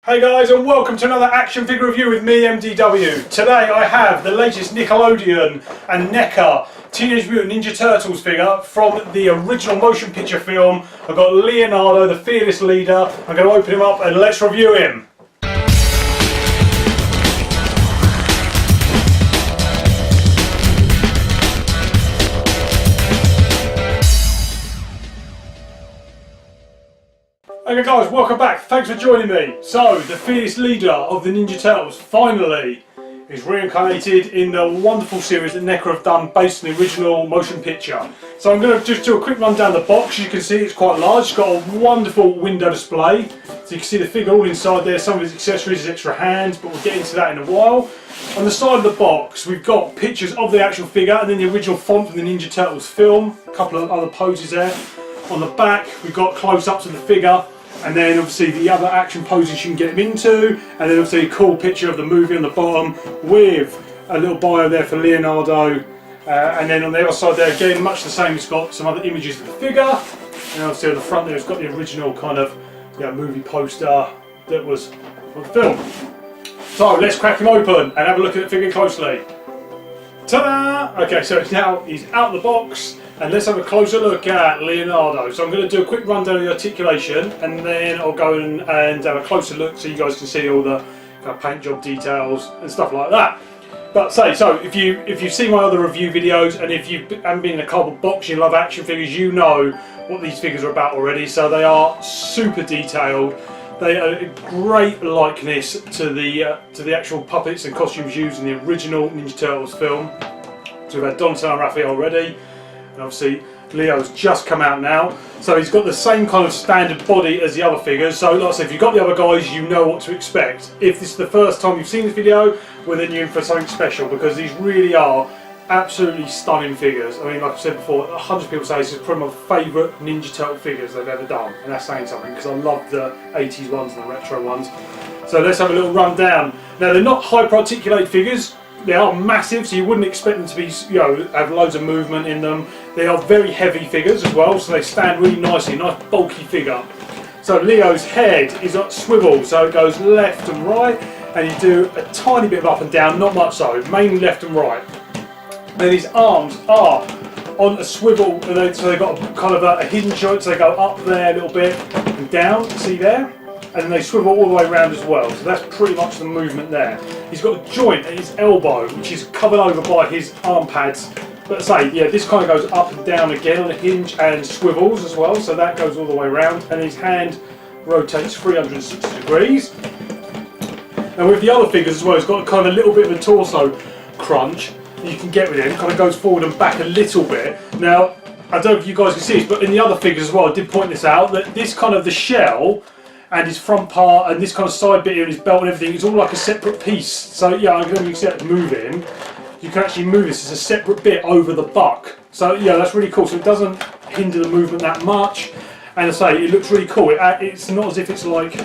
Hey guys, and welcome to another action figure review with me, MDW. Today I have the latest Nickelodeon and Neca Teenage Mutant Ninja Turtles figure from the original motion picture film. I've got Leonardo, the fearless leader. I'm going to open him up and let's review him. Okay guys, welcome back. Thanks for joining me. So, the fearless leader of the Ninja Turtles finally is reincarnated in the wonderful series that Neca have done based on the original motion picture. So I'm going to just do a quick run down the box. As you can see, it's quite large. It's got a wonderful window display. So you can see the figure all inside there. Some of his accessories, his extra hands, but we'll get into that in a while. On the side of the box, we've got pictures of the actual figure and then the original font from the Ninja Turtles film. A couple of other poses there. On the back, we've got close-ups of the figure. And then obviously the other action poses you can get him into, and then obviously a cool picture of the movie on the bottom with a little bio there for Leonardo, and then on the other side there again much the same, it's got some other images of the figure, and obviously on the front there it's got the original kind of movie poster that was for the film. So let's crack him open and have a look at the figure closely. Ta-da! Okay, so now he's out of the box. And let's have a closer look at Leonardo. So I'm going to do a quick rundown of the articulation and then I'll go and have a closer look so you guys can see all the kind of paint job details and stuff like that. But so if you've seen my other review videos and if you haven't been in a cardboard box, you love action figures, you know what these figures are about already. So they are super detailed. They are a great likeness to the actual puppets and costumes used in the original Ninja Turtles film. So we've had Donatello and Raphael already. And obviously Leo's just come out now, so he's got the same kind of standard body as the other figures. So like I said, if you've got the other guys, you know what to expect. If this is the first time you've seen this video, well then you're in for something special, because these really are absolutely stunning figures. I mean, like I said before, 100 people say this is probably my favourite Ninja Turtle figures they've ever done, and that's saying something because I love the 80s ones and the retro ones. So let's have a little run down. Now they're not hyper-articulated figures. They are massive, so you wouldn't expect them to be, have loads of movement in them. They are very heavy figures as well, so they stand really nicely, nice bulky figure. So Leo's head is on swivel, so it goes left and right, and you do a tiny bit of up and down, not much so, mainly left and right. Then his arms are on a swivel, so they've got kind of a hidden joint, so they go up there a little bit and down, see there? And then they swivel all the way around as well, so that's pretty much the movement there. He's got a joint at his elbow which is covered over by his arm pads, but this kind of goes up and down again on a hinge and swivels as well, so that goes all the way around, and his hand rotates 360 degrees. And with the other figures as well, he's got kind of a little bit of a torso crunch that you can get with him, kind of goes forward and back a little bit. Now I don't know if you guys can see this, but in the other figures as well, I did point this out, that this kind of the shell and his front part and this kind of side bit here and his belt and everything is all like a separate piece. So yeah, I can see that moving. You can actually move this as a separate bit over the buck. So yeah, that's really cool. So it doesn't hinder the movement that much. And I say, it looks really cool. It's not as if it's like,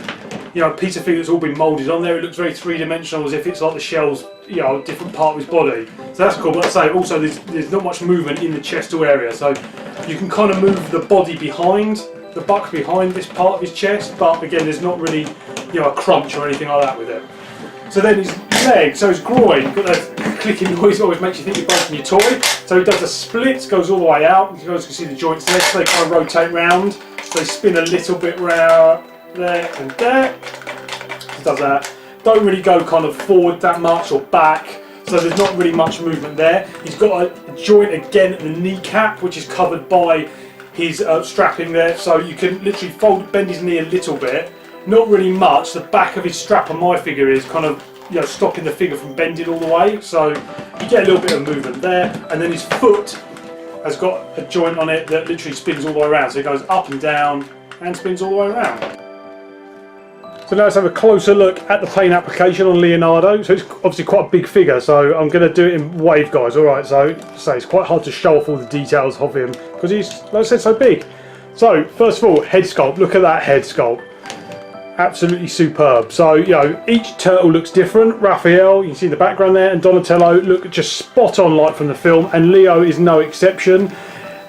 a piece of figure that's all been moulded on there. It looks very three-dimensional, as if it's like the shell's, a different part of his body. So that's cool. But I say also there's not much movement in the chest area. So you can kind of move the body behind the buck behind this part of his chest, but again there's not really a crunch or anything like that with it. So then his leg, so his groin, got that clicking noise, always makes you think you're breaking your toy. So he does a split, goes all the way out. You guys can see the joints there, so they kind of rotate round. So they spin a little bit round there and there. He does that. Don't really go kind of forward that much or back. So there's not really much movement there. He's got a joint again at the kneecap, which is covered by his strapping there, so you can literally bend his knee a little bit, not really much. The back of his strap on my figure is kind of stopping the figure from bending all the way, so you get a little bit of movement there. And then his foot has got a joint on it that literally spins all the way around, so it goes up and down and spins all the way around. So now let's have a closer look at the paint application on Leonardo. So it's obviously quite a big figure, so I'm going to do it in wave guys. Alright, so it's quite hard to show off all the details of him because he's, like I said, so big. So first of all, head sculpt. Look at that head sculpt. Absolutely superb. So each turtle looks different. Raphael, you can see in the background there, and Donatello look just spot on like from the film, and Leo is no exception.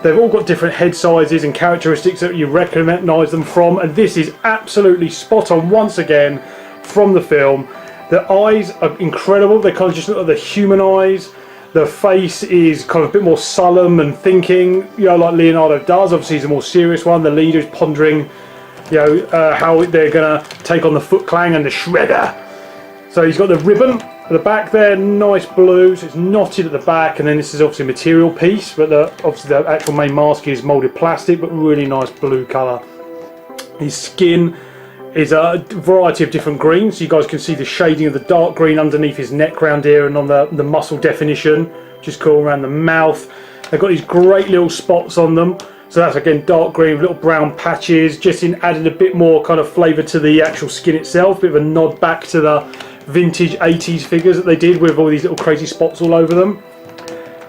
They've all got different head sizes and characteristics that you recognise them from, and this is absolutely spot on once again from the film. The eyes are incredible. They kind of just look like the human eyes. The face is kind of a bit more solemn and thinking, you know, like Leonardo does. Obviously, he's a more serious one. The leader is pondering, you know, how they're going to take on the Foot Clan and the Shredder. So he's got the ribbon at the back there, nice blue, so it's knotted at the back, and then this is obviously a material piece, but obviously the actual main mask is moulded plastic, but really nice blue colour. His skin is a variety of different greens, so you guys can see the shading of the dark green underneath his neck round here and on the muscle definition, which is cool, around the mouth. They've got these great little spots on them, so that's again dark green with little brown patches, just added a bit more kind of flavour to the actual skin itself, bit of a nod back to the vintage 80s figures that they did with all these little crazy spots all over them.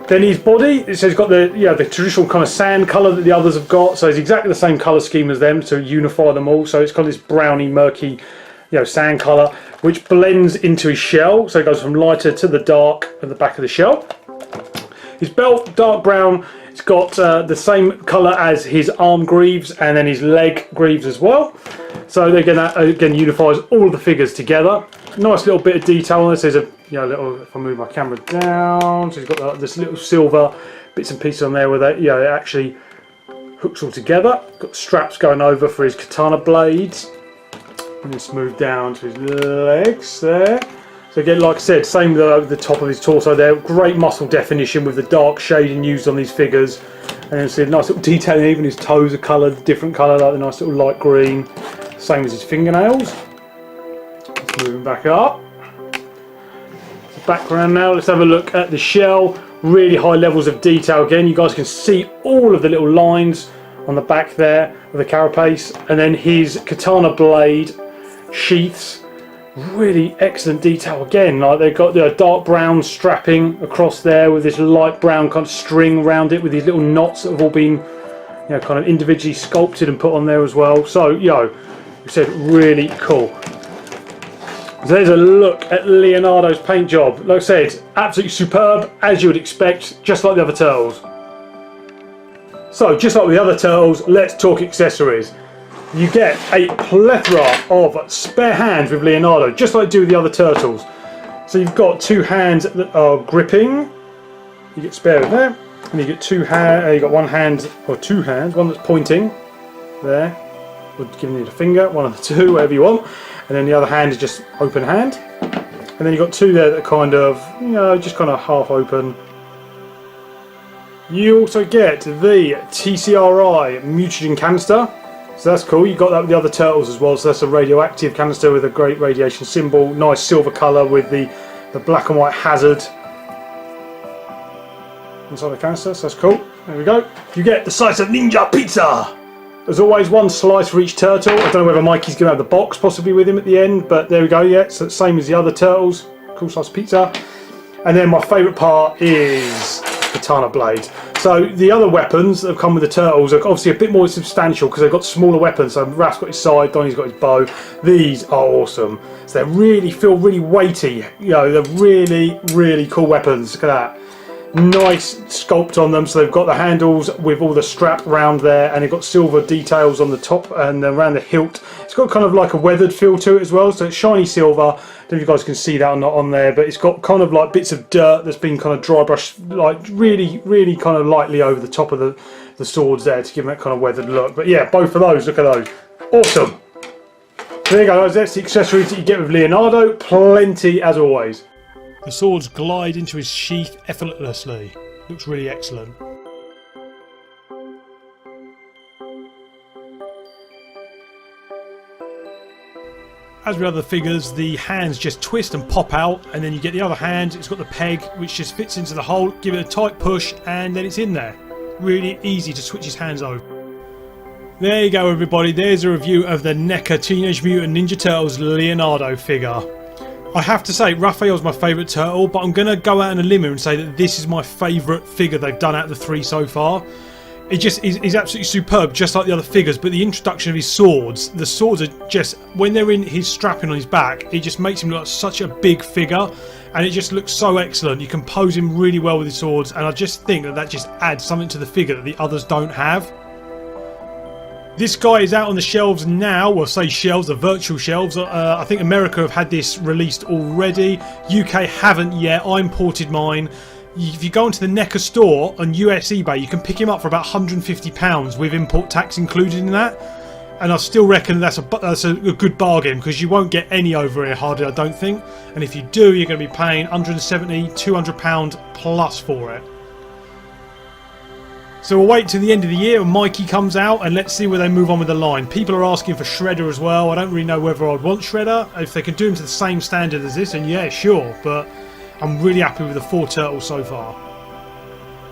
Then his body, so he's got the the traditional kind of sand colour that the others have got, so it's exactly the same colour scheme as them to unify them all. So it's got this browny, murky, sand colour, which blends into his shell, so it goes from lighter to the dark at the back of the shell. His belt, dark brown. It's got the same colour as his arm greaves and then his leg greaves as well. So again, that again unifies all of the figures together. Nice little bit of detail on this. There's a little. If I move my camera down, so he's got this little silver bits and pieces on there where they, it actually hooks all together. Got straps going over for his katana blades. And just move down to his legs there. So again, like I said, same with the top of his torso there. Great muscle definition with the dark shading used on these figures. And then see a nice little detailing. Even his toes are coloured, different colour, like the nice little light green. Same as his fingernails. Moving back up. The background now. Let's have a look at the shell. Really high levels of detail again. You guys can see all of the little lines on the back there of the carapace. And then his katana blade sheaths. Really excellent detail again. Like they've got the dark brown strapping across there with this light brown kind of string around it with these little knots that have all been kind of individually sculpted and put on there as well. So we said really cool. So there's a look at Leonardo's paint job. Like I said, absolutely superb, as you would expect, just like the other turtles. So, just like the other turtles, let's talk accessories. You get a plethora of spare hands with Leonardo, just like you do with the other turtles. So you've got two hands that are gripping. You get spare with there. And you get two hands, you got one hand, or two hands, one that's pointing, there. Or giving you the finger, one of the two, whatever you want. And then the other hand is just open hand. And then you've got two there that are kind of, just kind of half open. You also get the TCRI mutagen canister. So that's cool. You got that with the other turtles as well. So that's a radioactive canister with a great radiation symbol. Nice silver colour with the black and white hazard inside the canister. So that's cool. There we go. You get the slice of ninja pizza. There's always one slice for each turtle. I don't know whether Mikey's going to have the box possibly with him at the end, but there we go, yeah. So it's the same as the other turtles. Cool slice of pizza. And then my favourite part is katana blade. So the other weapons that have come with the turtles are obviously a bit more substantial because they've got smaller weapons. So Raph's got his side, Donnie's got his bow. These are awesome. So they feel really weighty. They're really, really cool weapons. Look at that. Nice sculpt on them, so they've got the handles with all the strap around there, and they've got silver details on the top and around the hilt. It's got kind of like a weathered feel to it as well, so it's shiny silver. I don't know if you guys can see that or not on there, but it's got kind of like bits of dirt that's been kind of dry brushed, like really, really kind of lightly over the top of the swords there to give them that kind of weathered look. But yeah, both of those, look at those. Awesome. So there you go, guys. That's the accessories that you get with Leonardo. Plenty as always. The swords glide into his sheath effortlessly. Looks really excellent. As with other figures, the hands just twist and pop out, and then you get the other hand, it's got the peg which just fits into the hole, give it a tight push, and then it's in there. Really easy to switch his hands over. There you go everybody, there's a review of the Neca Teenage Mutant Ninja Turtles Leonardo figure. I have to say, Raphael's my favourite turtle, but I'm going to go out on a limb and say that this is my favourite figure they've done out of the three so far. It just is absolutely superb, just like the other figures, but the introduction of his swords, the swords are just, when they're in his strapping on his back, it just makes him look like such a big figure, and it just looks so excellent. You can pose him really well with his swords, and I just think that just adds something to the figure that the others don't have. This guy is out on the shelves now. Well, say shelves, the virtual shelves. I think America have had this released already. UK haven't yet. I imported mine. If you go into the Neca store on US eBay, you can pick him up for about £150 with import tax included in that. And I still reckon that's a good bargain, because you won't get any over here hardly, I don't think. And if you do, you're going to be paying £170, £200 plus for it. So we'll wait till the end of the year when Mikey comes out, and let's see where they move on with the line. People are asking for Shredder as well. I don't really know whether I'd want Shredder. If they can do him to the same standard as this, then yeah, sure. But I'm really happy with the 4 turtles so far.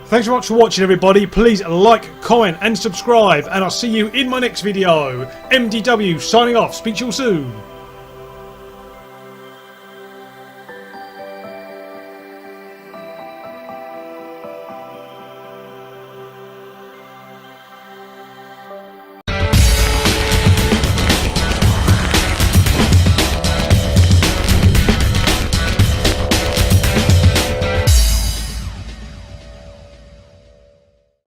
Thanks very much for watching, everybody. Please like, comment and subscribe, and I'll see you in my next video. MDW signing off. Speak to you all soon.